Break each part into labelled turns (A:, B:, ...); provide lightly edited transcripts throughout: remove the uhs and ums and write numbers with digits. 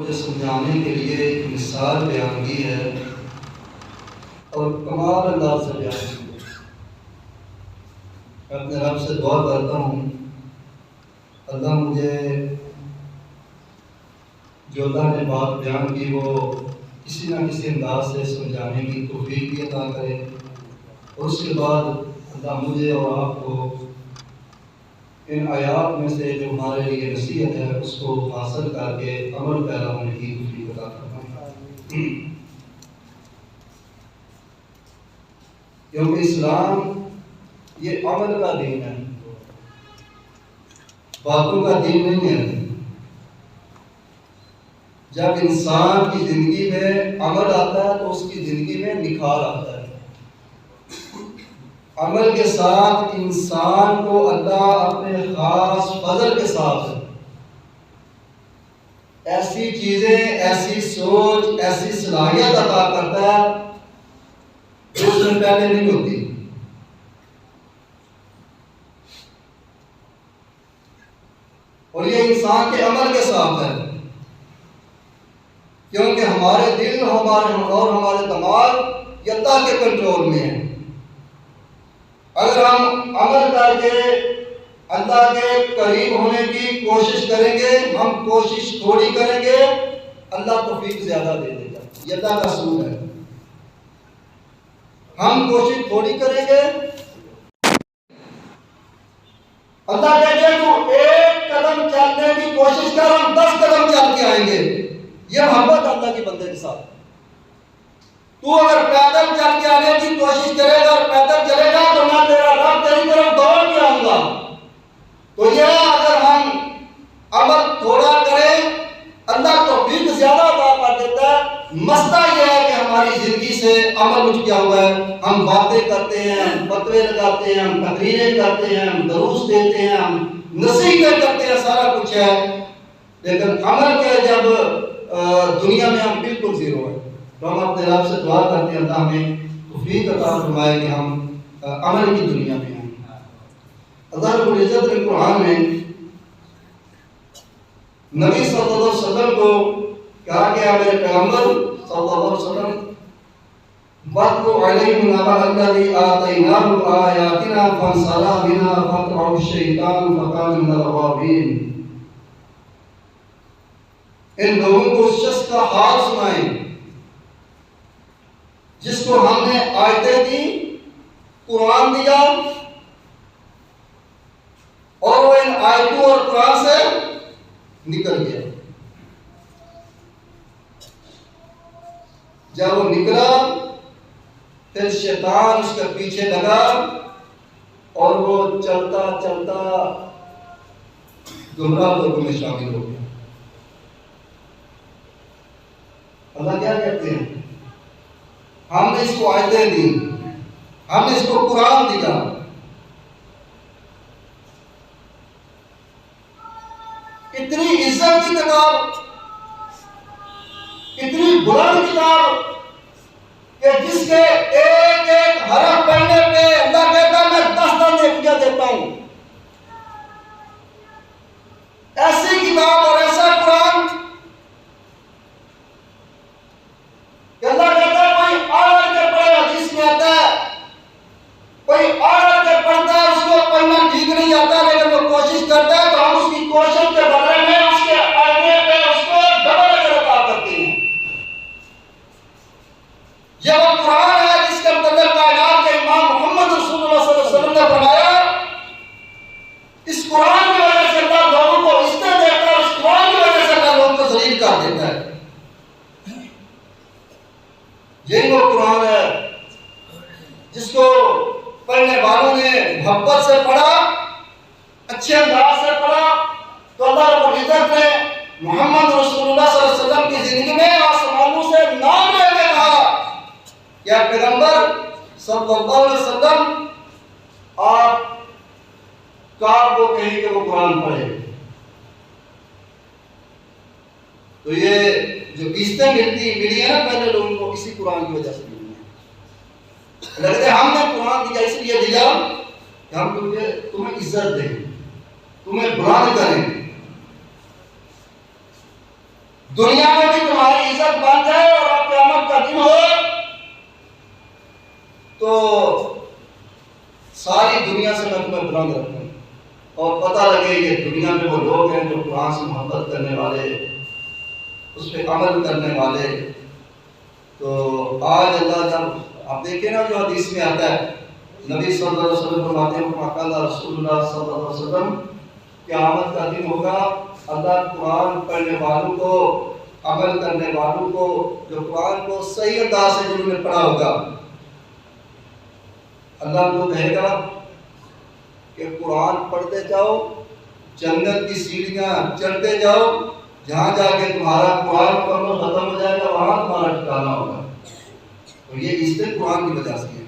A: مجھے سمجھانے کے لیے ایک مثال بیان کی ہے اور کمال انداز سے بیان کی ہے۔ میں اپنے رب سے دعا کرتا ہوں اللہ مجھے جو اللہ نے بات بیان کی وہ کسی نہ کسی انداز سے سمجھانے کی توفیق بھی عطا کرے، اور اس کے بعد اللہ مجھے اور آپ کو ان آیات میں سے جو ہمارے لیے نصیحت ہے اس کو حاصل کر کے عمل پیرا ہونے کی توفیق عطا فرمائے۔ کیونکہ اسلام یہ عمل کا دین ہے، باتوں کا دین نہیں ہے۔ جب انسان کی زندگی میں عمل آتا ہے تو اس کی زندگی میں نکھار آتا ہے۔ عمل کے ساتھ انسان کو اللہ اپنے خاص فضل کے ساتھ ایسی چیزیں، ایسی سوچ، ایسی صلاحیت عطا کرتا ہے جو اس میں پہلے نہیں ہوتی۔ اور یہ انسان کے عمل کے ساتھ ہے، کیونکہ ہمارے دل اور ہمارے دماغ یہ اللہ کے کنٹرول میں ہیں۔ اگر ہم عمل کر کے اللہ کے قریب ہونے کی کوشش کریں گے، ہم کوشش تھوڑی کریں گے، اللہ توفیق زیادہ دے دے گا۔ یہ اللہ کا اصول ہے۔ ہم کوشش تھوڑی کریں گے، اللہ کہتے ہیں تو ایک قدم چلنے کی کوشش کر، ہم 10 قدم چل کے آئیں گے۔ یہ محبت اللہ کے بندے کے ساتھ۔ تو اگر پیدل چل کے آنے کی کوشش کرے گا اور پیدل چلے گا تو میں تیرا رب تیری طرف دوڑ کے آؤں گا۔ تو یہ اگر ہم عمل تھوڑا کریں اللہ توفیق زیادہ عطا کر دیتا ہے۔ مسئلہ یہ ہے کہ ہماری زندگی سے عمل اٹھ گیا ہوا ہے۔ ہم باتیں کرتے ہیں، ہم فتوے لگاتے ہیں، ہم تقریریں کرتے ہیں، ہم دروس دیتے ہیں، ہم نصیحتیں کرتے ہیں، سارا کچھ ہے، لیکن عمل کے جب دنیا میں ہم بالکل زیرو ہے۔ تو ہم اپنے رب سے دعا کرتے ہیں اللہ ہمیں توفیق عطا فرمائے کہ ہم عمل کی دنیا میں ہیں۔ اللہ رب العزت نے قرآن میں نبی صلی اللہ علیہ وسلم کو کہا کہ میرے پیغمبر صلی اللہ علیہ وسلم وَاتْلُ عَلَيْهِمْ نَبَأَ الَّذِي آتَيْنَاهُ آيَاتِنَا فَانْسَلَخَ مِنْهَا فَأَتْبَعَهُ الشَّيْطَانُ فَكَانَ مِنَ الْغَاوِينَ۔ ان لوگوں کو اس شخص کا حال سنائیں جس کو ہم نے آیتیں دی، قرآن دیا، اور وہ ان آیتوں اور قرآن سے نکل گیا۔ جب وہ نکلا پھر شیطان اس کے پیچھے لگا اور وہ چلتا چلتا گمراہ لوگوں میں شامل ہو گیا۔ اللہ کیا کہتے ہیں؟ ہم نے اس کو آیتیں دی، ہم نے اس کو قرآن دیا، اتنی عزت کی کتاب، اتنی بلند کتاب کہ جس کے ایک ایک حرف پڑھنے پہ اللہ کہتا میں 10 نیکیاں دیتا ہوں۔ ایسی کتاب اور ایسا قرآن کہ اللہ کہتا ہے کوئی آڑ کے پڑھے، حدیث میں آتا ہے کوئی آڑ کے پڑھتا ہے، اس کو پڑھنا ٹھیک نہیں آتا لیکن وہ کوشش کرتا ہے تو ہم اس کی کوشش کے بدلے میں اس کے آئینے پہ اس کو ڈبل اجر عطا کرتے ہیں۔ یہ وہ قرآن ہے جس کے متعلق کائنات کے امام محمد رسول اللہ صلی اللہ علیہ وسلم نے فرمایا اس قرآن کی وجہ سے اللہ لوگوں کو عزت دیتا ہے، اس قرآن کی وجہ سے اللہ لوگوں کو ذلیل کر دیتا ہے۔ یہی وہ قرآن ہے جس کو پڑھنے والوں نے محبت سے پڑھا، اچھے انداز سے پڑھا، تو اللہ رب العزت نے محمد رسول اللہ صلی اللہ علیہ وسلم کی زندگی میں آسمانوں سے نام لے کے کہا کہ پیغمبر صلی اللہ علیہ وسلم آپ کعب کو کہیں کہ وہ قرآن پڑھے۔ تو یہ جو عزتیں ملی ہیں نا پہلے لوگوں کو اسی قرآن کی وجہ سے ملی ہیں۔ لگتے ہم نے قرآن دیا اس لیے دیا کہ ہم تمہیں عزت دیں، تمہیں بلند کریں، دنیا میں بھی تمہاری عزت بن جائے اور اب قیامت کا دن ہو تو ساری دنیا سے میں تمہیں بلند رکھوں اور پتہ لگے یہ دنیا میں وہ لوگ ہیں جو قرآن سے محبت کرنے والے، اس پہ عمل کرنے والے۔ تو آج اللہ جب آپ دیکھیں نا جو حدیث میں آتا ہے، نبی صلی اللہ علیہ وسلم فرماتے ہیں قال رسول اللہ صلی اللہ علیہ وسلم، قیامت کا دن ہوگا، اللہ قرآن پڑھنے والوں کو، عمل کرنے والوں کو، جو قرآن کو صحیح انداز سے جنہوں نے پڑھا ہوگا، اللہ کو کہے گا کہ قرآن پڑھتے جاؤ، جنت کی سیڑھیاں چڑھتے جاؤ، جہاں جا کے تمہارا قرآن پڑھنا ختم ہو جائے گا وہاں تمہارا ٹھکانا ہوگا۔ اور یہ اس سے قرآن کی وجہ سے ہے۔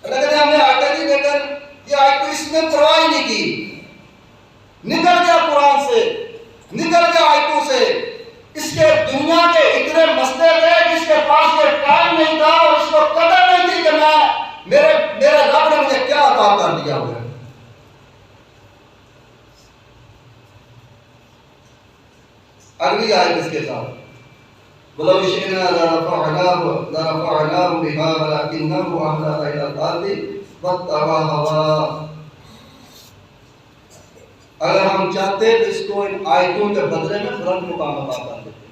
A: اللہ کہتے ہیں ہم نے آیتیں نہیں دے کر یہ آیت کو اس نے پرواہ ہی نہیں کی، نکل گیا قرآن سے، نکل گیا آیتوں سے۔ اس کے دنیا کے اتنے مسئلے تھے کہ اس کے پاس یہ ٹائم نہیں تھا اور اس کو قدر نہیں تھی کہ میرے رب نے مجھے کیا عطا کر دیا ہوا ہے۔ اگلی آیت اس کے ساتھ وَلَوْ شِئْنَا لَرَفَعْنَاهُ بِهَا وَلَكِنَّهُ أَخْلَدَ إِلَى الْأَرْضِ وَاتَّبَعَ هَوَاهُ۔ اگر ہم چاہتے تو اس کو ان آیتوں کے بدلے میں بلند مقام عطا کر دیتے،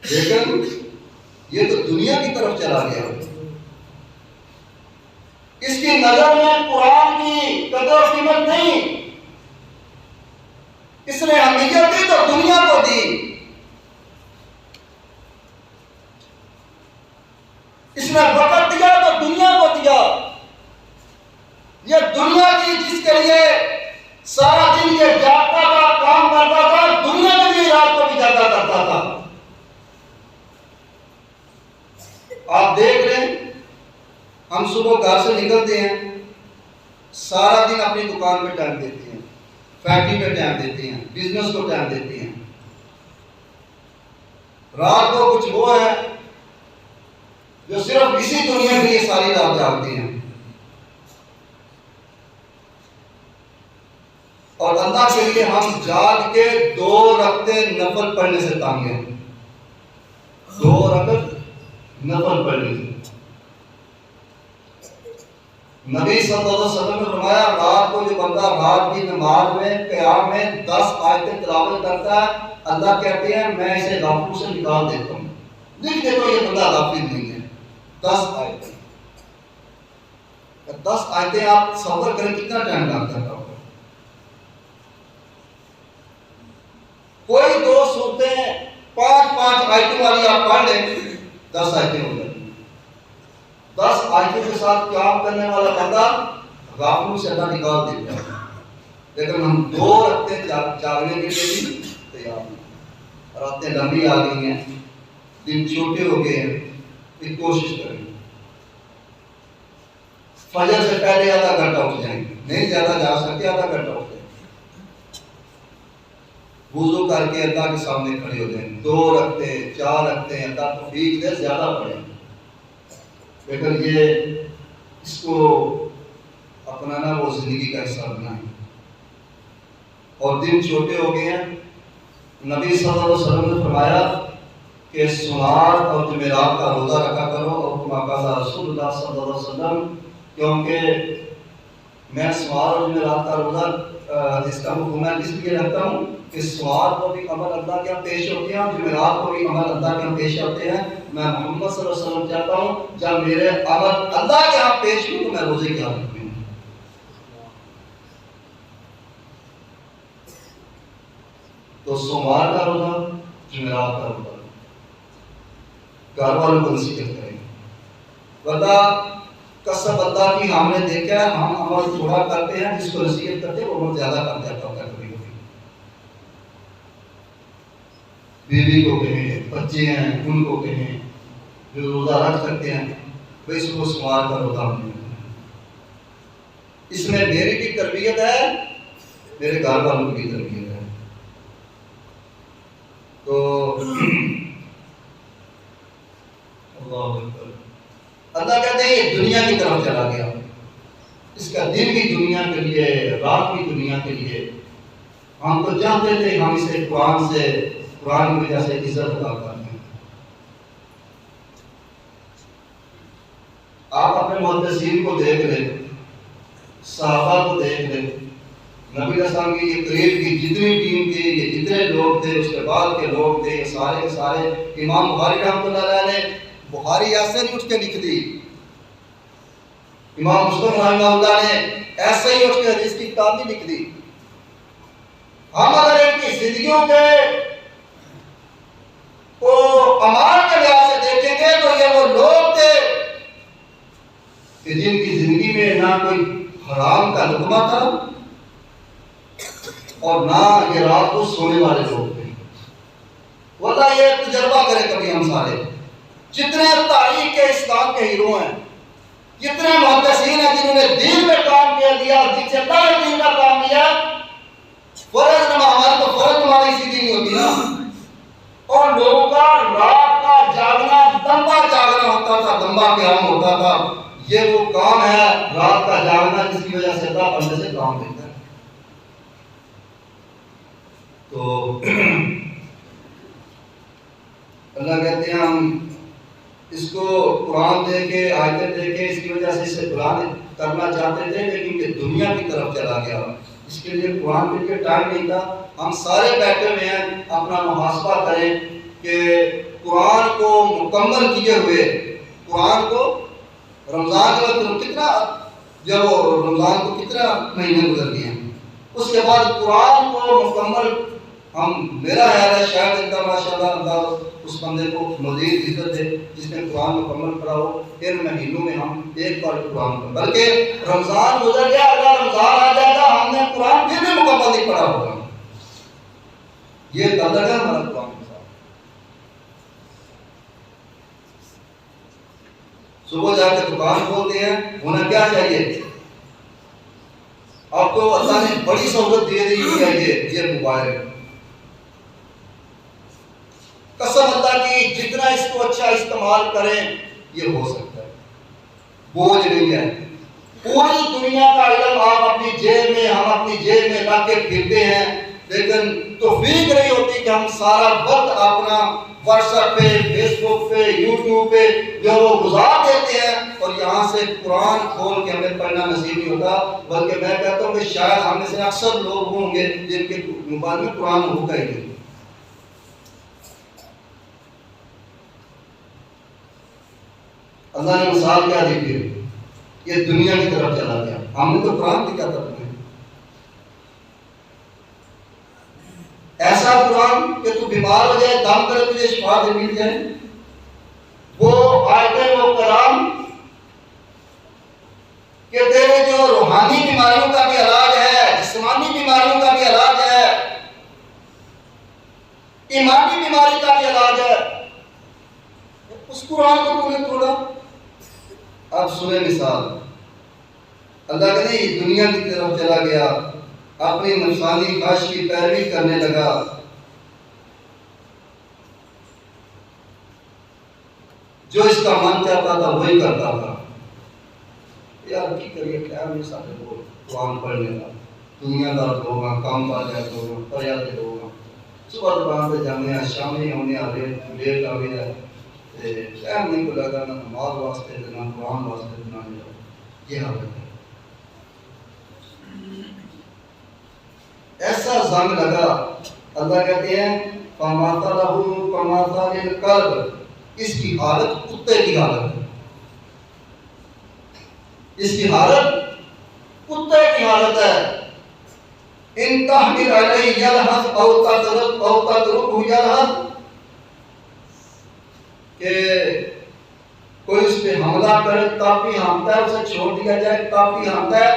A: لیکن یہ تو دنیا کی طرف چلا گیا۔ اس کی نظر میں قرآن کی قدر و قیمت نہیں، اس نے اہمیت دی تو دنیا کو دی، اس نے وقت دیا تو دنیا کو دیا۔ یہ دنیا کی جس کے لیے سارا دن یہ جاگتا تھا، کام کرتا تھا، دنیا کے لیے رات کو بھی جاگا کرتا تھا۔ آپ دیکھ رہے ہیں ہم صبح گھر سے نکلتے ہیں، سارا دن اپنی دکان پہ ٹائم دیتے ہیں، فیکٹری پہ ٹائم دیتے ہیں، بزنس کو ٹائم دیتے ہیں، رات کو کچھ وہ ہے جو صرف اسی دنیا کے لیے ساری رات جاگتے ہیں، اور اللہ کے لیے ہم جاگ کے 2 رکعتیں نفل پڑھنے سے تانگ ہیں، 2 رکعت نفل پڑھنے سے۔ نبی صلی اللہ علیہ وسلم نے فرمایا رات کو جو بندہ رات کی نماز میں قیام میں 10 آیتیں تلاوت کرتا ہے، اللہ کہتے ہیں میں اسے غافلوں سے نکال دیتا ہوں، لکھ دیتا ہوں یہ بندہ غافل نہیں ہے۔ 10 آیتیں، 10 آیتیں آپ صبر کریں کتنا ٹائم لگتا ہے؟ کوئی 2 صورتیں 5 آیتوں والی آپ پڑھ لیں، 10 آیتیں ہو جاتی ہیں۔ 10 آیتوں کے ساتھ قیام کرنے والا بندہ غافلوں سے اللہ نکال دیتا ہے، لیکن ہم 2 رکعتیں جاگنے کے لیے بھی تیار ہیں۔ راتیں لمبی آ گئی ہیں، دن چھوٹے ہو گئے ہیں، پھر کوشش کریں فجر سے پہلے آدھا گھنٹہ اٹھ جائیں، نہیں زیادہ جا سکتے آدھا گھنٹہ اٹھ جائیں، وضو کر کے اللہ کے سامنے کھڑے ہو جائیں، 2 رکعتیں 4 رکعتیں اللہ توفیق دے زیادہ پڑھیں، لیکن یہ اس کو اپنانا وہ زندگی کا حصہ بنائیں۔ اور دن چھوٹے ہو گئے ہیں، نبی صلی اللہ علیہ وسلم نے فرمایا کہ سوموار اور جمعرات کا روزہ رکھا کرو، اور کما قال رسول اللہ صلی اللہ علیہ وسلم، کیونکہ میں سوموار اور جمعرات کا روزہ جس کا حکم ہے اس لیے رکھتا ہوں کہ سوموار کو بھی عمل اللہ کے یہاں پیش ہوتے ہیں اور جمعرات کو بھی عمل اللہ کے یہاں پیش ہوتے ہیں۔ میں محمد صلی اللہ علیہ وسلم چاہتا ہوں جب میرے عمل اللہ کے یہاں پیش ہوں تو میں روزے کی حالت میں ہوں۔ تو سوموار کا روزہ، جمعرات کا روزہ گھر والوں کو نصیحت کریں، ورنہ کسب اللہ کی ہم نے دیکھا ہے، ہم عمل تھوڑا کرتے ہیں، جس کو نصیحت کرتے ہیں وہ عمل زیادہ کر جاتا ہوتا ہے۔ کبھی کبھی بیوی کو کہیں، بچے ہیں ان کو کہیں جو روزہ رکھ سکتے ہیں، بھائی صبح سوموار کا روزہ نہیں، اس میں میری بھی تربیت ہے، میرے گھر والوں کی تربیت ہے۔ تو اللہ کہتے ہیں یہ دنیا کی طرف چلا گیا، اس کا دن بھی دنیا کے لیے، رات بھی دنیا کے لیے، ہم تو جانتے تھے ہم اسے قرآن کی وجہ سے عزت ادا کرتے ہیں۔ آپ اپنے محدثین کو دیکھ لیں، صحابہ کو دیکھ لیں، نبی علیہ السلام کی یہ قریب کی جتنی ٹیم تھی، یہ جتنے لوگ تھے، اس کے بعد کے لوگ تھے، یہ سارے کے سارے، امام بخاری رحمۃ اللہ علیہ نے بخاری ایسے نہیں اٹھ کے لکھ دی، امام مسلم رحمہ اللہ نے ایسے ہی اٹھ کے حدیث کی کتاب نہیں لکھ دی۔ ہم اگر ان کی زندگیوں کے کو اعمال کے لحاظ سے دیکھیں گے تو یہ وہ لوگ تھے کہ جن کی زندگی میں نہ کوئی حرام کا لقمہ تھا اور نہ یہ رات کو سونے والے لوگ تھے۔ واللہ یہ تجربہ کرے کبھی ہم سارے، جتنے تاریخ کے اسلام کے ہیرو ہیں، جتنے محدثین ہیں جنہوں نے دین میں کام کیا دیا، جن سے پہلے دین کا کام لیا، فرض ہماری تو فرض ہماری سیدھی نہیں ہوتی نا، اور لوگوں کا رات کا جاگنا دمبا جاگنا ہوتا تھا، دمبا قیام ہوتا تھا۔ یہ وہ کام ہے رات کا جاگنا جس کی وجہ سے اللہ بندے سے کام دیتا ہے۔ تو اللہ کہتے ہیں ہم اس کو قرآن دے کے آیتیں دے کے اس کی وجہ سے اسے قرآن کرنا چاہتے تھے، لیکن یہ دنیا کی طرف چلا گیا، اس کے لیے قرآن کے لیے ٹائم نہیں تھا۔ ہم سارے بیٹھے ہوئے ہیں، اپنا محاسبہ کریں کہ قرآن کو مکمل کیے ہوئے، قرآن کو رمضان کے وقت کتنا، جب رمضان کو کتنا مہینے گزر گئے ہیں، اس کے بعد قرآن کو مکمل ہم، میرا خیال ہے شاید اللہ ماشاء اللہ اس بندے کو مزید عزت دے جس نے قرآن مکمل پڑھا ہو۔ ان مہینوں میں ہم ایک بار قرآن پڑھا، بلکہ رمضان گزر گیا، اگلا رمضان آ جائے گا ہم نے قرآن پھر بھی مکمل نہیں پڑھا ہوگا۔ یہ تعلق ہے ہمارا قرآن کے ساتھ۔ صبح جا کے دکان کھولتے ہیں، ہونا کیا چاہیے؟ اب تو اللہ نے بڑی سہولت دے دی ہے، یہ موبائل، قسم اللہ کی جتنا اس کو اچھا استعمال کریں یہ ہو سکتا ہے، بوجھ نہیں ہے۔ پوری دنیا کا علم آپ اپنی جیب میں، ہم اپنی جیب میں لا کے پھرتے ہیں، لیکن توفیق نہیں ہوتی کہ ہم سارا وقت اپنا واٹس ایپ پہ، فیس بک پہ، یوٹیوب پہ جو وہ گزار دیتے ہیں، اور یہاں سے قرآن کھول کے ہمیں پڑھنا نصیب نہیں ہوتا۔ بلکہ میں کہتا ہوں کہ شاید ہم میں سے اکثر لوگ ہوں گے جن کے موبائل میں قرآن ہوگا ہی نہیں۔ اللہ نے مثال کیا دی پھر، یہ دنیا کی طرف چلا گیا، ہم نے تو قرآن کی کیا طرف ہے، ایسا قرآن کہ تو بیمار ہو جائے، دم کرے تجھے شفا دے مل جائے، وہ آیتیں، وہ کلام کہ تیرے جو روحانی بیماریوں کا بھی علاج ہے، جسمانی بیماریوں کا بھی علاج ہے، ایمانی بیماری کا بھی علاج ہے، اس قرآن کو تم نے توڑا۔ اب سنیں مثال، اللہ کہتے ہیں یہ دنیا کی طرف چلا گیا، اپنی نفسانی خواہش کی پیروی کرنے لگا، جو اس کا من چاہتا تھا وہی کرتا تھا۔ یار کی کریے، کیا نہیں سارے لوگ قرآن پڑھنے کا، دنیا دار لوگ ہیں، کام والا لوگ، پریاتے لوگ ہیں، صبح دکان پہ جانے ہیں، شام میں ہونے والے لیٹ آ گئے، ٹائم نہیں کو لگا نہ نماز واسطے نہ قرآن واسطے نہ یہ حالت ہے۔ ایسا زنگ لگا، اللہ کہتے ہیں فَمَثَلَهُ كَمَثَلِ الْكَلْبِ، اس کی حالت کتے کی حالت ہے، اس کی حالت کتے کی حالت ہے۔ إِن تَحْمِلْ عَلَيْهِ يَلْهَثْ أَوْ تَتْرُكْهُ يَلْهَثْ، کہ کوئی اس پہ حملہ کرے تب بھی ہانپتا ہے، اسے چھوڑ دیا جائے تب بھی ہانپتا ہے،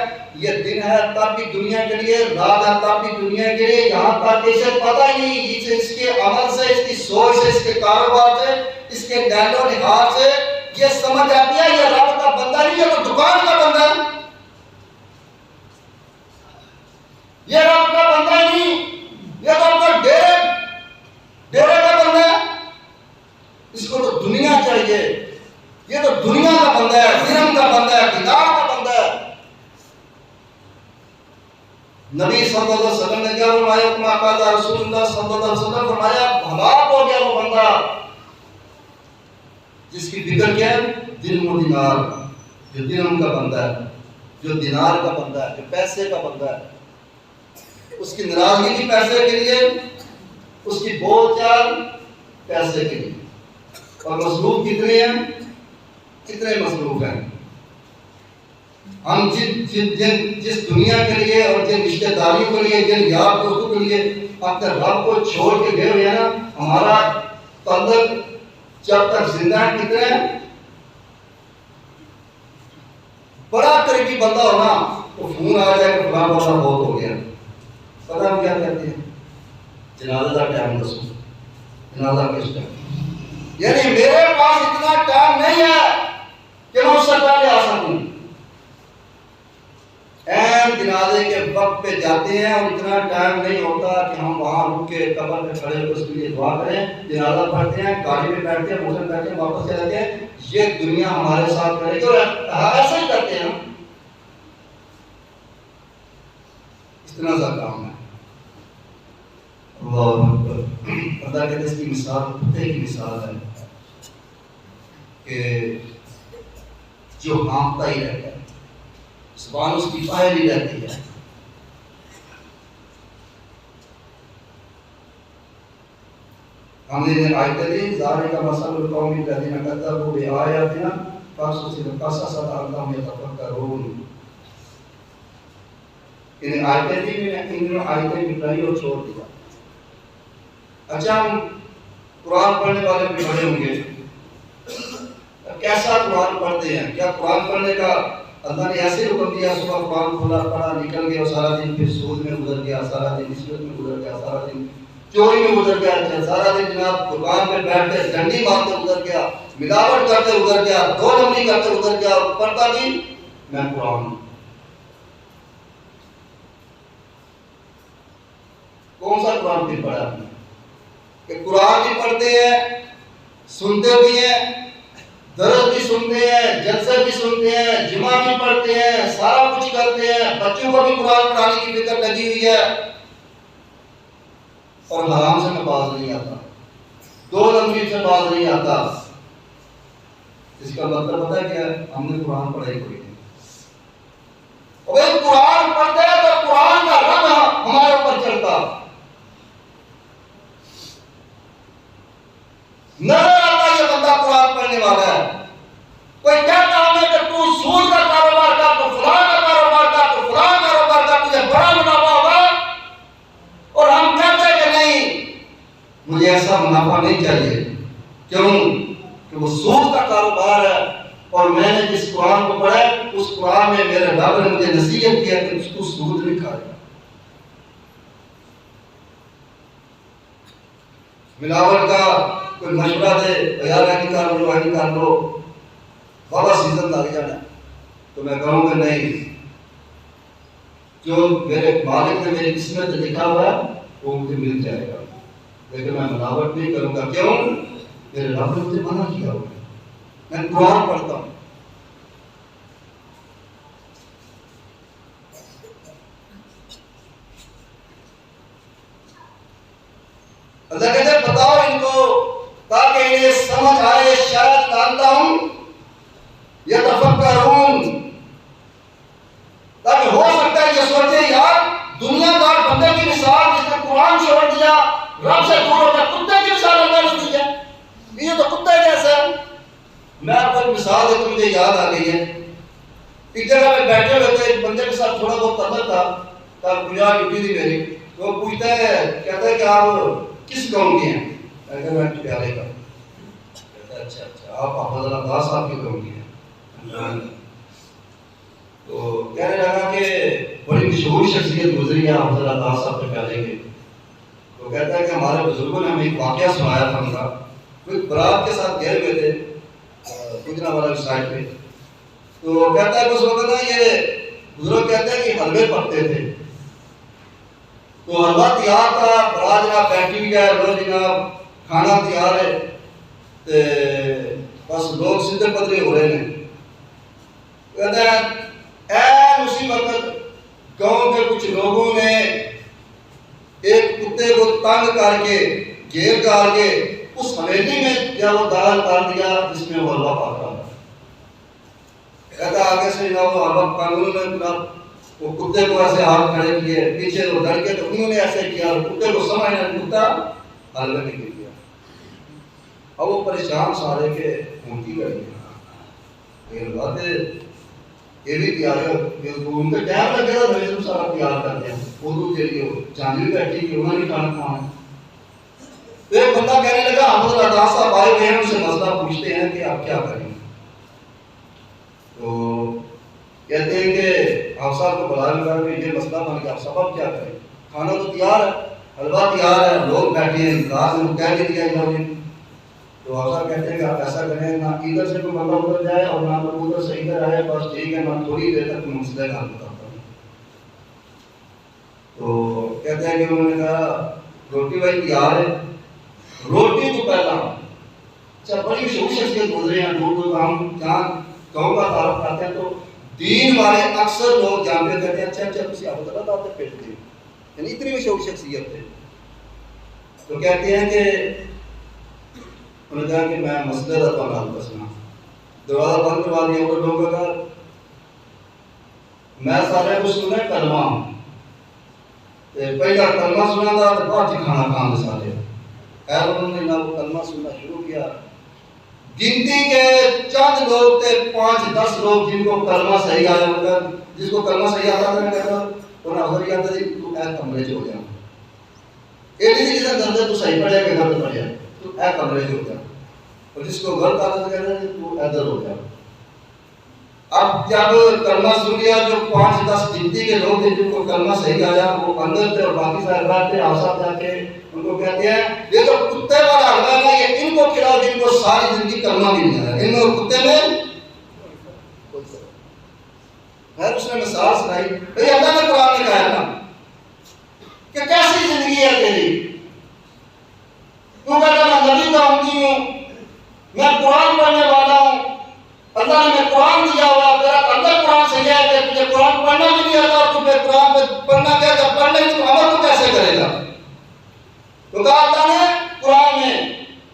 A: یہ دن ہے تب بھی دنیا کے لیے، رات ہے تب بھی دنیا کے لیے، یہاں تک اسے پتہ ہی نہیں، اس کے عمل سے، اس کی سوچ سے، اس کے کاروبار سے، اس کے لحاظ و لحاظ سے یہ سمجھ آتی ہے یہ رب کا بندہ نہیں، یہ تو دکان کا بندہ ہے، یہ رب کا بندہ نہیں، یہ تو اپنا ڈیرے کا بندہ ہے، اس کو تو دنیا چاہیے، یہ تو دنیا کا بندہ ہے، درہم کا بندہ ہے، دینار کا بندہ ہے۔ نبی صلی اللہ علیہ وسلم نے کیا فرمایا؟ تعالیٰ رسول اللہ صلی اللہ علیہ وسلم فرمایا ہلاک ہو گیا وہ بندہ جس کی فکر کیا ہے دل و دینار، جو درہم کا بندہ ہے، جو دینار کا بندہ ہے، جو پیسے کا بندہ ہے، اس کی ناراضگی بھی پیسے کے لیے، اس کی بول چال پیسے کے لیے، اور مصروف کتنے ہیں؟ کتنے مصروف ہیں؟ ہم جس دنیا کے لیے اور جن رشتہ داریوں کے لیے، جن یار دوستوں کے لیے اپنے رب کو چھوڑ کے گئے ہوئے ہیں نا، ہمارا تعلق جب تک زندہ ہے کتنے ہیں؟ بڑا قریبی بندہ ہونا تو فون آ جائے کہ فلاں بندہ بہت ہو گیا، پتہ ہم کیا کہتے ہیں؟ جنازہ کا ٹائم دسو، جنازہ کس ٹائم؟ یعنی میرے پاس اتنا ٹائم نہیں ہے کہ میں اس سے پہلے آ سکوں۔ جنازے کے وقت پہ جاتے ہیں اور اتنا ٹائم نہیں ہوتا کہ ہم وہاں رک کے قبر پہ کھڑے ہو کے اس کے لیے دعا کریں، جنازہ پڑھتے ہیں، گاڑی میں بیٹھتے ہیں، موٹر میں بیٹھتے ہیں، واپس چلے جاتے ہیں۔ یہ دنیا ہمارے ساتھ کرے گی اور ایسا ہی کرتے ہیں، اتنا سا کام ہے۔ اللہ اکبر۔ اللہ کہتے ہیں اس کی مثال کتے کی مثال ہے کہ جو ہانپتا ہی رہتا ہے، زبان اس کی باہر ہی رہتی ہے۔ ہم نے آیتیں دی ظاہر کا مثل القوم الذین کذبوا بآیاتنا فاقصص القصص لعلہم یتفکرون۔ انہیں آیتیں دی، میں نے انہوں آیتیں مٹائی اور چھوڑ دیا۔ اچھا ہم قرآن پڑھنے والے بھی بڑے ہوں گے، کیسا قرآن پڑھتے ہیں؟ کیا قرآن پڑھنے کا اللہ نے ایسے حکم دیا صبح قرآن کھولا پڑھا نکل گیا سارا دن، پھر سود میں گزر گیا سارا دن، نسبت میں گزر گیا سارا دن، چوری میں گزر گیا سارا دن، جناب دکان پہ بیٹھ کے ڈنڈی مارتے گزر گیا، ملاوٹ کرتے گزر گیا، دو نمبری کرتے گزر گیا، اور پڑھتا بھی میں قرآن ہوں۔ کون سا قرآن پھر پڑھا آپ نے؟ کہ قرآن بھی پڑھتے ہیں، سنتے بھی ہیں، درس بھی سنتے ہیں، جلسے بھی سنتے ہیں، جمعہ بھی پڑھتے ہیں، سارا کچھ کرتے ہیں، بچوں کو بھی قرآن پڑھانے کی فکر لگی ہوئی ہے، اور حرام سے میں باز نہیں آتا، دو نمبری سے باز نہیں آتا۔ اس کا مطلب پتہ ہے کیا ہے؟ ہم نے قرآن پڑھائی کوئی نہیں۔ اور قرآن پڑھتے ہیں تو قرآن کا رنگ ہمارے اوپر چلتا، نظر آتا یہ بندہ قرآن پڑھنے والا ہے۔ کوئی کہتا ہمیں کہ تو سود کا کاروبار کر، تو فلاں کا کاروبار کر، تو فلاں کاروبار کر، تجھے بڑا منافع ہوگا، اور ہم کہتے ہیں کہ نہیں مجھے ایسا منافع نہیں چاہیے۔ کیوں؟ کہ وہ سود کا کاروبار ہے، اور میں نے جس قرآن کو پڑھا ہے اس قرآن میں میرے رب نے مجھے نصیحت کیا کہ تو سود نہیں کھائے، ملاوٹ کا کوئی مشورہ دے یار نہیں کر لو، نہیں کر لو، بابا سیزن لگ جانا، تو میں کہوں کہ نہیں، جو میرے مالک نے میری قسمت میں لکھا ہوا ہے وہ مجھے مل جائے گا، لیکن میں ملاوٹ نہیں کروں گا۔ کیوں؟ میرے رب نے مجھے منع کیا ہوا ہے، میں قرآن پڑھتا ہوں۔ اللہ کہتے ہیں بتاؤ ان کو تاکہ انہیں سمجھ آئے، شاید لعلہم یتفکرون، تاکہ ہو سکتا ہے یہ سوچے یار دنیا دار بندے کی مثال جس نے قرآن چھوڑ دیا، رب سے دور ہو گیا، کتے کی مثال اللہ نے دی ہے، یہ تو کتے جیسا ہے۔ میں آپ کو ایک مثال دیتا ہوں، مجھے یاد آ گئی ہے۔ ایک جگہ پہ بیٹھے ہوئے تھے، ایک بندے کے ساتھ تھوڑا بہت تعلق تھا، تب گزار ڈیوٹی تھی میری، تو وہ پوچھتا ہے، کہتا ہے کہ آپ کس قوم کے ہیں؟ میں کہا میں پیارے کا۔ کہتا ہے اچھا اچھا، آپ حافظ اللہ خان صاحب کی قوم کے ہیں؟ تو کہنے لگا کہ بڑی مشہور شخصیت گزری ہے حافظ اللہ خان صاحب کے پیارے کے۔ تو کہتا ہے کہ ہمارے بزرگوں نے ہمیں ایک واقعہ سنایا تھا ان کا، کوئی برات کے ساتھ گئے ہوئے تھے گجرا والا سائڈ پہ، تو کہتا ہے کہ اس وقت نا یہ بزرگ کہتے ہیں کہ حلوے پکتے تھے، تو حلوہ تیار تھا، بڑا جناب بیٹھی ہوئی ہے، بڑا جناب کھانا تیار ہے، بس لوگ سدھے پدرے ہو رہے ہیں۔ کہتے ہیں اے اسی وقت گاؤں کے کچھ لوگوں نے ایک کتے کو تنگ کر کے گھیر کر کے اس حویلی میں جب وہ داخل کر دیا جس میں وہ حلوہ پکا تھا. کہتا آگے سے نہ وہ حلوہ قانون میں وہ کتے کو ایسے ہاتھ کھڑے کیے پیچھے وہ ڈر کے تو انہوں نے ایسے کیا کتے کو سمجھ نہ کتا حلوے میں گر گیا. اب وہ پریشان سارے کے اونٹی کر گیا یہ باتیں یہ بھی تیار ہے ان کا ٹائم لگے گا تو سارا تیار کرتے ہیں اردو کے لیے چاندی بیٹھی کہ انہوں نے کھانا کھانا. تو ایک بندہ کہنے لگا احمد اللہ صاحب آئے ہوئے ہیں ان سے مسئلہ پوچھتے ہیں کہ آپ کیا کریں. تو کہتے ہیں کہ آپ صاحب کو بلا لگا کہ یہ مسئلہ بن گیا آپ صاحب آپ کیا کریں. کھانا تو تیار ہے حلوہ تیار ہے لوگ بیٹھے ہیں انتظار میں کہہ کے دیا انہوں نے. تو آپ صاحب کہتے ہیں کہ آپ ایسا کریں نہ ادھر سے کوئی بندہ ادھر جائے اور نہ ادھر سے ادھر آئے بس ٹھیک ہے میں تھوڑی دیر تک مسئلہ حل بتاتا ہوں. تو کہتے ہیں کہ انہوں نے کہا روٹی بھائی تیار ہے. روٹی تو پہلا اچھا بڑی مشہور شخصیت گزرے ہیں دور دور ہم جہاں گاؤں کا تعارف کرتے ہیں تو دین والے اکثر لوگ جانتے کہتے ہیں اچھا تسی ابو تعالیٰ داتے پیٹ دے یعنی اتنی مشہور شخصیت ہے. تو کہتے ہیں کہ انہوں نے کہا کہ میں مسئلہ دا تو حال دسنا دروازہ بند کروا دیا وہ لوگوں کا میں سارے کو سنا کلمہ پہلا کلمہ سنا تھا تو بعد کھانا کھانا سارے خیر انہوں نے نہ وہ کلمہ سننا شروع کیا. گنتی کے چند لوگ تھے 5-10 لوگ جن کو کلمہ صحیح آیا ہوگا جس کو کلمہ صحیح آتا تھا کہتا انہوں نے حضر کہتا تھی تو اے کمرے جو ہو جاؤ یہ نہیں جسے گھر تو صحیح پڑھے کہ غلط پڑھے تو اے کمرے جو ہو جاؤ اور جس کو غلط آتا تھا کہتا تھی تو ادھر ہو جاؤ. اب جب کلمہ سن لیا جو 5-10 گنتی کے لوگ تھے جن کو کلمہ صحیح آیا وہ اندر تھے اور باقی سارے باہر تھے آسا جا کے ان کو کہتے ہیں یہ تو کتے والا حلوہ ہے یہ ان کو کھلاؤ جن کو ساری زندگی کلمہ بھی نہیں آیا ان اور کتے میں خیر اس نے مثال سنائی بھئی اللہ نے قرآن میں کہا نا کہ کیسی زندگی ہے تیری تو کہتا میں نبی کا امتی ہوں میں قرآن پڑھنے والا ہوں اللہ نے قرآن دیا ہوا تیرا اللہ قرآن سے کہا کہ تجھے قرآن پڑھنا بھی نہیں آتا اور تجھے قرآن پہ پڑھنا کیا جب پڑھ لیں تو عمل تو کیسے کرے گا. تو کہا اللہ نے قرآن میں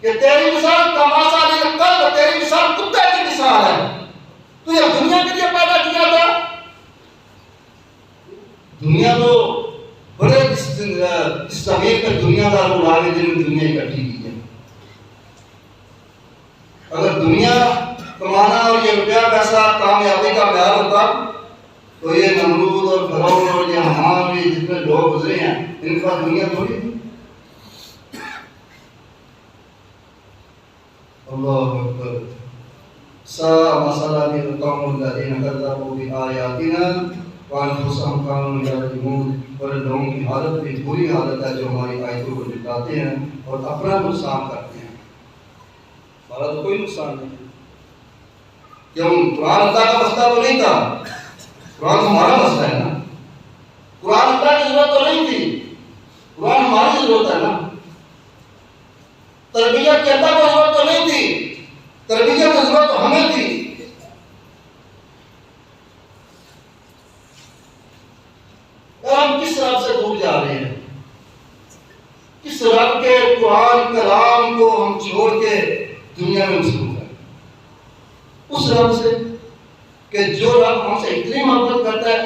A: کہ تیری مثال کماسا نہیں قلب تیری مثال کتے کی مثال ہے تو یہ دنیا کے لیے پیدا کیا تھا. دنیا تو بڑے اس زمین پر دنیا دار لوگ آگے جنہوں نے دنیا اکٹھی کی ہے. اگر دنیا کمانا اور یہ روپیہ پیسہ کامیابی کا معیار ہوتا تو یہ نمرود اور فرعون اور یہ حمان بھی جتنے لوگ گزرے ہیں ان کے پاس دنیا تھوڑی تھی. اللہ اکبر سا مسئلہ بھی القوم الذین کذبوا بآیاتنا وانفسهم كانوا یظلمون. اور لوگوں کی حالت بھی بری حالت ہے جو ہماری آیتوں کو جھٹلاتے ہیں اور اپنا نقصان کرتے ہیں. ہمارا تو کوئی نقصان نہیں کیوں قرآن اللہ کا مسئلہ تو نہیں تھا قرآن ہمارا مسئلہ ہے نا. قرآن اللہ کی ضرورت تو نہیں تھی قرآن ہماری ضرورت ہے نا. تربیت کی اللہ کو ضرورت تو نہیں تھی تربیت کی ضرورت تو ہمیں تھی. ہم کس رب سے دور جا رہے ہیں کس رب کے قرآن کلام کو ہم چھوڑ کے دنیا میں مصروف ہیں. اس رب سے کہ جو رب ہم سے اتنی محبت کرتا ہے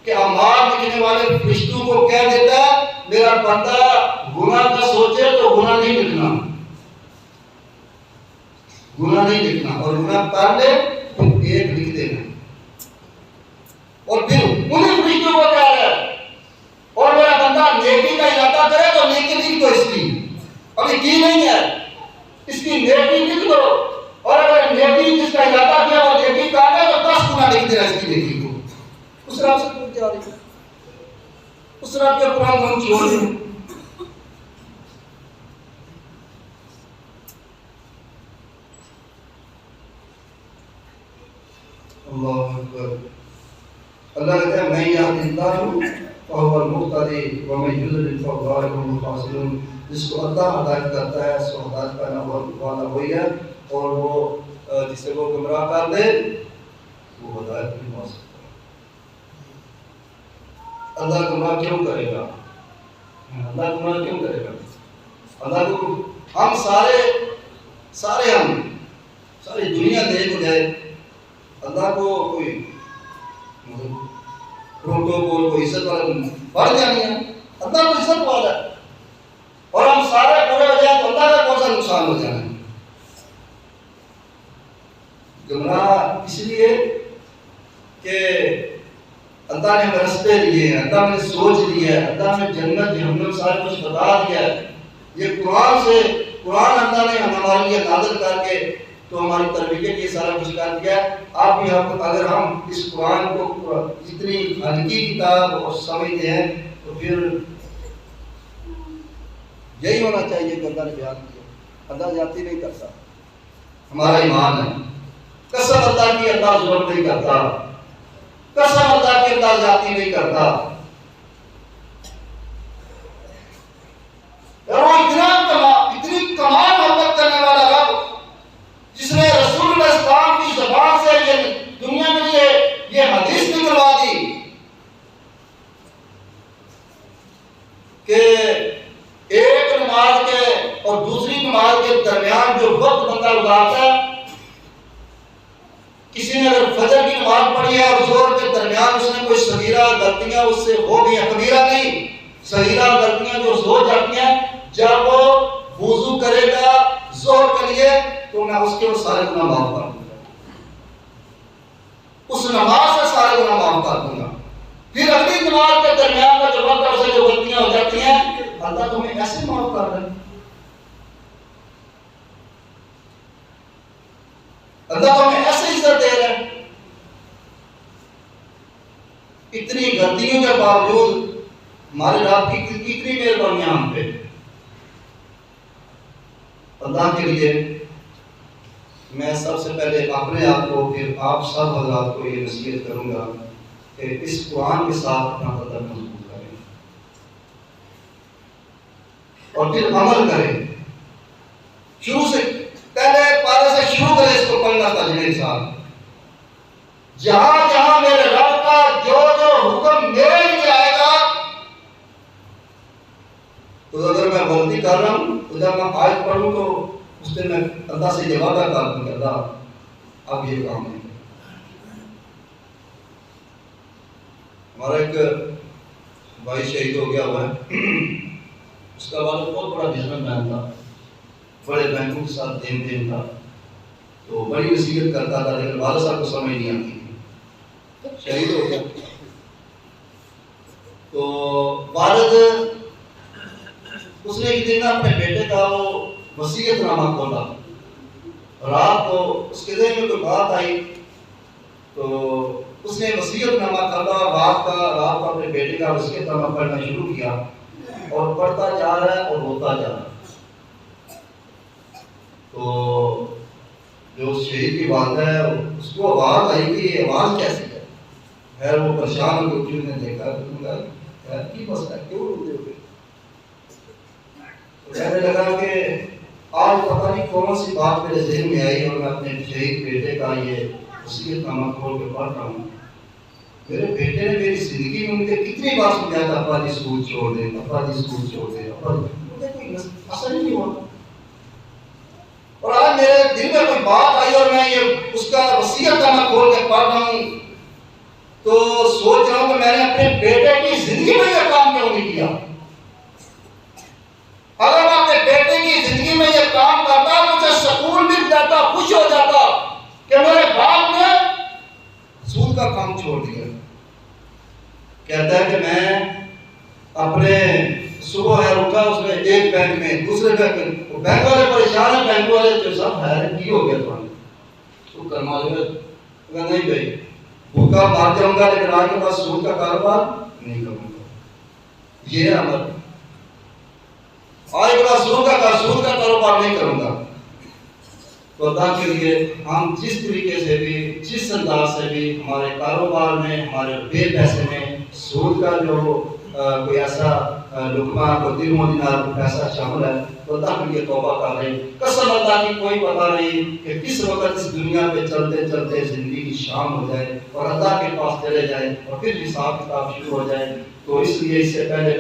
A: کہ اعمال لکھنے والے فرشتوں کو کہہ دیتا ہے میرا بندہ گناہ کا سوچے تو گناہ نہیں لکھنا اور گناہ کر لے تو ایک لکھ دینا. اور پھر انہیں فرشتوں کو کہہ رہا ہے اور میرا بندہ نیکی کا ارادہ کرے تو نیکی لکھ دو اس کی ابھی کی نہیں ہے اس کی نیکی لکھ دو اور اگر نیکی جس کا ارادہ کیا وہ نیکی کر لے تو 10 گنا لکھ دینا اس کی نیکی کو. اس رب سے دور جا رہی ہے اس رب کے قرآن ہم چھوڑ دیں. اللہ اکبر. اللہ کہتا ہے میں یہاں اللہ ہوں فهو المهتدی ومن يضلل فاولئک هم الخاسرون. جس کو اللہ ہدایت کرتا ہے سو ہدایت پانے والا وہی ہے اور وہ جسے وہ گمراہ کر دے وہ ہدایت نہیں پا سکتا. اللہ گمراہ کیوں کرے گا اللہ گناہ کیوں کرے گا؟ اللہ کو ہم سارے ہم ساری دنیا دیکھ جائے، اللہ کو کوئی پروٹوکول کوئی عزت والا بڑھ جانی ہے، اللہ کو عزت والا ہے، اور ہم سارے برے ہو جائیں تو اللہ کا کون سا نقصان ہو جانا ہے؟ گمراہ اس لیے کہ اللہ نے ہمیں رستے دیے ہیں، اللہ نے سوچ لی ہے، اللہ نے جنت جہنم سارا کچھ بتا دیا ہے۔ یہ قرآن اللہ نے ہمارے لیے نازل کر کے تو ہماری تربیت کے لیے سارا کچھ کر دیا ہے۔ آپ بھی اگر ہم اس قرآن کو اتنی ہلکی کتاب اور سمجھتے ہیں تو پھر یہی ہونا چاہیے کہ اللہ نے بیان کیا، اللہ جاتی نہیں کرتا، ہمارا ایمان ہے۔ قسم اللہ کی، اللہ ظلم نہیں کرتا، قسم اللہ کی، اللہ جاتی نہیں کرتا۔ اور وہ اتنی کمال محبت کرنے والا رب جس نے رسول اللہ اسلام کی زبان سے یہ دنیا کے لیے یہ حدیث نکلوا دی کہ ایک نماز کے اور دوسری نماز کے درمیان جو وقت بندہ گزارتا ہے، کسی نے اگر فجر کی نماز پڑھی ہے اور ظہر کے درمیان اس نے کوئی صغیرہ غلطیاں اس سے ہو گئی ہیں، کبیرہ نہیں، صغیرہ غلطیاں جو ہو جاتی ہیں، جب وہ وضو کرے گا ظہر کے لیے تو میں اس کے وہ سارے گناہ معاف کر دوں گا، اس نماز سے سارے گناہ معاف کر دوں گا۔ پھر اگلی نماز کے درمیان کا جو وقت ہے اسے جو غلطیاں ہو جاتی ہیں، اللہ تمہیں ایسے معاف کر رہا ہے، اللہ تمہیں ایسے عزت دے رہا ہے۔ اتنی غلطیوں کے باوجود ہمارے رب کی کتنی مہربانی ہم پہ۔ اللہ کے لیے میں سب سے پہلے اپنے آپ کو پھر آپ سب حضرات کو یہ نصیحت کروں گا کہ اس قرآن کے ساتھ اپنا قدم مضبوط کریں اور پھر عمل کریں۔ شروع سے پہلے پارے سے شروع کریں اس کو پڑھنا تجربے کے ساتھ۔ جہاں جہاں میرے رب کا جو جو حکم میرے لیے آئے گا، تو اگر میں غلطی کر رہا ہوں تو جب میں آیت پڑھوں تو اس دن میں اللہ سے یہ وعدہ کر دوں کہ اللہ اب یہ کام نہیں کریں۔ ہمارا ایک بھائی شہید ہو گیا ہوا ہے، اس کا والد بہت بڑا بزنس مین تھا، بڑے بینکوں کے ساتھ دین دین تھا، تو بڑی نصیحت کرتا تھا، لیکن والد صاحب کو سمجھ نہیں آتی تھی، شہید ہو گیا۔ تو والد اس نے ایک دن اپنے بیٹے کا وہ وصیت نامہ کھولا، رات کو اس کے ذہن میں کوئی بات آئی تو اس نے وصیت نامہ کھولا، رات کو اپنے بیٹے کا وصیت نامہ پڑھنا شروع کیا اور پڑھتا جا رہا ہے اور روتا جا رہا ہے۔ تو جو شہید کی والدہ ہے اس کو آواز آئی کہ یہ آواز کیسی ہے؟ خیر وہ پریشان ہو کے نے دیکھا، خیر کی مسئلہ ہے، کیوں روتے ہوئے؟ کہنے لگا کہ آج پتہ نہیں کون سی بات میرے ذہن میں آئی اور میں اپنے شہید بیٹے کا یہ وصیت نامہ کھول کے پڑھ رہا ہوں۔ میرے بیٹے نے میری زندگی میں مجھے کتنی بار سمجھایا تھا ابا جی اسکول چھوڑ دیں، ابا جی اسکول چھوڑ دیں، ابا جی، مجھے کوئی اثر ہی نہیں ہوا۔ اور آج میرے دل میں کوئی بات آئی اور میں یہ اس کا وصیت نامہ کھول کے پڑھ رہا ہوں تو سوچ رہا ہوں کہ میں نے اپنے بیٹے کی زندگی میں یہ کام کیوں نہیں کیا؟ اگر میں اپنے بیٹے کی زندگی میں یہ کام کرتا مجھے سکون مل جاتا، خوش ہو جاتا کہ میرے باپ نے سود کا کام چھوڑ دیا۔ کہتا ہے کہ میں اپنے صبح ہے اٹھا، اس نے ایک بینک میں دوسرے بینک میں، بینک والے پریشان ہیں، بینک والے جو سب ہے کی ہو گیا تو کرما لے گا نہیں بھائی، بھوکا مار جاؤں گا لیکن آج کے بعد سود کا کاروبار نہیں کروں گا، یہ ہے عمل۔ آج کے بعد سود کا کاروبار نہیں کروں گا۔ تو اللہ کے لیے ہم جس طریقے سے بھی، جس انداز سے بھی ہمارے کاروبار میں، ہمارے بے پیسے میں سود کا جو کوئی ایسا لقمہ کو درہم دینار پیسہ شامل ہے تو اللہ کے لیے توبہ کر رہے ہیں۔ قسم اللہ کی کوئی پتہ نہیں کہ کس وقت اس دنیا پہ چلتے چلتے زندگی کی شام ہو جائے اور اللہ کے پاس چلے جائیں اور پھر حساب کتاب شروع ہو جائے۔ تو اس لیے اس سے پہلے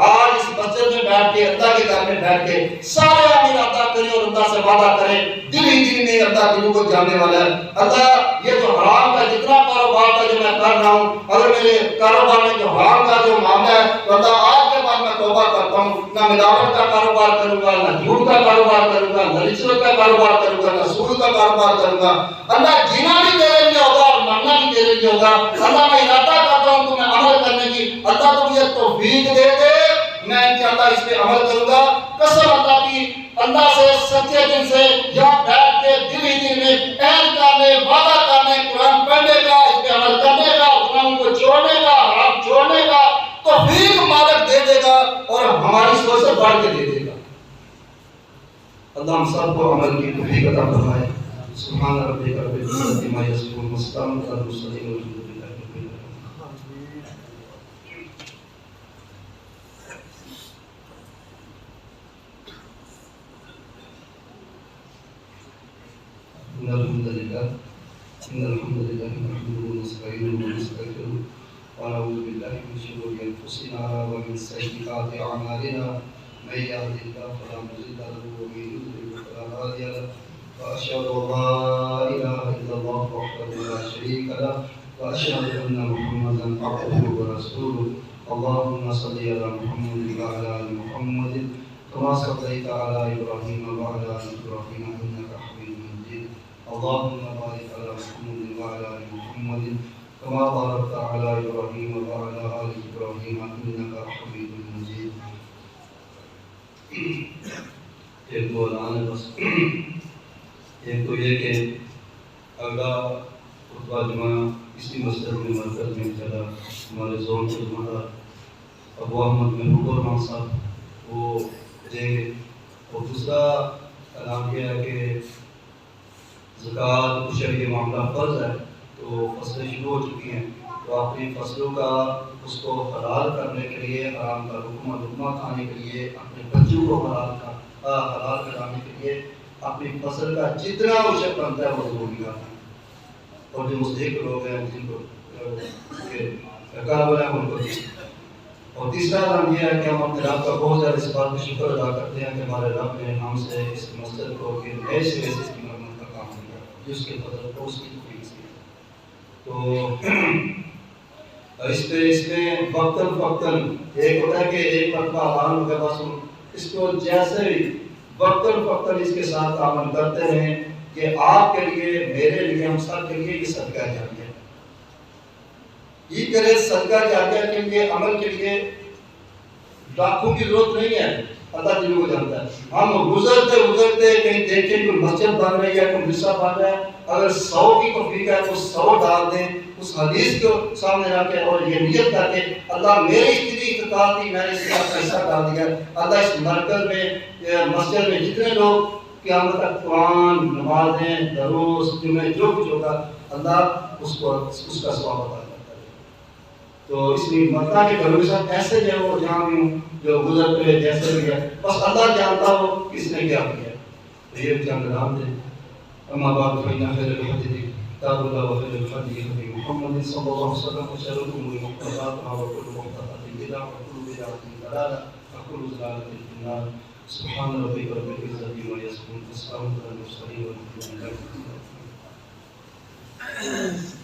A: آج اس مسجد میں بیٹھ کے اللہ کے گھر میں بیٹھ کے سارے امین ادا کریں اور اللہ سے وعدہ کریں دل ہی دل میں اللہ دلوں کو جاننے والا ہے. اللہ یہ جو حرام کا جتنا کاروبار تھا جو میں کر رہا ہوں اگر میرے کاروبار میں جو حرام کا جو معاملہ ہے تو اللہ آج کے بعد میں توبہ کرتا ہوں نہ ملاوٹ کا کاروبار کروں گا نہ جھوٹ کا کاروبار کروں گا نہ رشوت کا کاروبار کروں گا نہ سود کا کاروبار کروں گا. اللہ جینا بھی تیرے لیے ہوگا اور مرنا بھی تیرے لیے ہوگا. اللہ میں ارادہ کرتا ہوں تمہیں عمل کرنے کی اللہ تو مجھے توفیق دے دے میں انشاءاللہ اس پہ عمل کروں گا. قسم اللہ کی اللہ سے سچے دل سے یہاں بیٹھ کے دل ہی دل میں عہد کرنے وعدہ کرنے قرآن پڑھنے کا اس پہ عمل کرنے کا گناہوں کو چھوڑنے کا حرام چھوڑنے کا توفیق مالک دے دے گا اور ہماری سوچ سے بڑھ کے دے دے گا. اللہ ہم سب کو عمل کی توفیق عطا فرمائے. سبحان ربک رب العزت عما یصفون وسلام علی المرسلین والحمد للہ رب العالمین. إن الحمد لله نحمده ونستعينه ونستغفره ونعوذ بالله من شرور أنفسنا ومن سيئات أعمالنا من يهده الله فلا مضل له ومن يضلل فلا هادي له وأشهد أن لا إله إلا الله وحده لا شريك له وأشهد أن محمدا عبده ورسوله. اللهم صل على محمد وعلى آل محمد كما صليت على إبراهيم وعلى آل إبراهيم إنك حميد مجيد. اللهم بارك على محمد وعلى آل محمد كما باركت على إبراهيم وعلى آل إبراهيم إنك حميد مجيد. ایک دو اعلان ہے بس. ایک تو یہ کہ اگلا خطبہ جمعہ اسی مسجد میں مرکز میں چلا ہمارے زون کے جمعہ ابو احمد محبوب الرحمان صاحب وہ دیں گے. اور دوسرا اعلان یہ ہے کہ زکوٰۃ شرعی معاملہ فرض ہے تو فصلیں شروع ہو چکی ہیں تو اپنی فصلوں کا اس کو حلال کرنے کے لیے حرام کا لقمہ کھانے کے لیے اپنے بچوں کو حلال کرانے کے لیے اپنی فصل کا جتنا عشر بنتا ہے وہ ضرور نکالنا ہے. اور جو مستحق لوگ ہیں جن کو کاروبار ہے ان کو. اور تیسرا کام یہ ہے کہ ہم اپنے رب کا بہت زیادہ اس بات کا شکر ادا کرتے ہیں کہ ہمارے رب نے ہم سے اس مسجد کو نئے سرے سے اس کی مرمت کا کام کیا جس کے فضل کو اس کی توفیق سے. تو اس میں وقتاً ایک ہوتا ہے کہ ایک مرتبہ اعلان ہو گیا بس اس کو جیسے وقتاً اس کے ساتھ عمل کرتے رہیں کہ آپ کے لیے میرے لیے ہم سب کے لیے یہ صدقہ جاریہ ہے. یہ کرے صدقہ جاریہ کے لیے عمل کے لیے لاکھوں کی ضرورت نہیں ہے. اللہ دلوں کو جانتا ہے. ہم گزرتے کہیں دیکھیں کوئی مسجد بن رہی ہے کوئی مدرسہ بن رہا ہے اگر 100 کی توفیق ہے تو 100 ڈال دیں اس حدیث کو سامنے رکھ کے اور یہ نیت کر کے اللہ میری اتنی استطاعت تھی میں نے اس کا پیسہ ڈال دیا. اللہ اس مرکز میں مسجد میں جتنے لوگ قیامت تک قرآن نمازیں دروس جمعے جو کچھ ہوگا اللہ اس کا ثواب عطا کرتا ہے. تو اس لیے مرتا کے گھروں کے ساتھ ایسے جو ہے وہ جہاں بھی ہوں جو گزرتے ہوئے جیسے بھی ہے بس اللہ جانتا ہو کس نے کیا کیا. تو یہ چند نام تھے. اما بعد فإن خير الحديث كتاب الله وخير الهدي هدي محمد صلى الله عليه وسلم وشر الأمور محدثاتها وكل محدثة بدعة وكل بدعة ضلالة وكل ضلالة في النار. سبحان ربك رب العزة عما يصفون وسلام على المرسلين والحمد لله رب العالمين.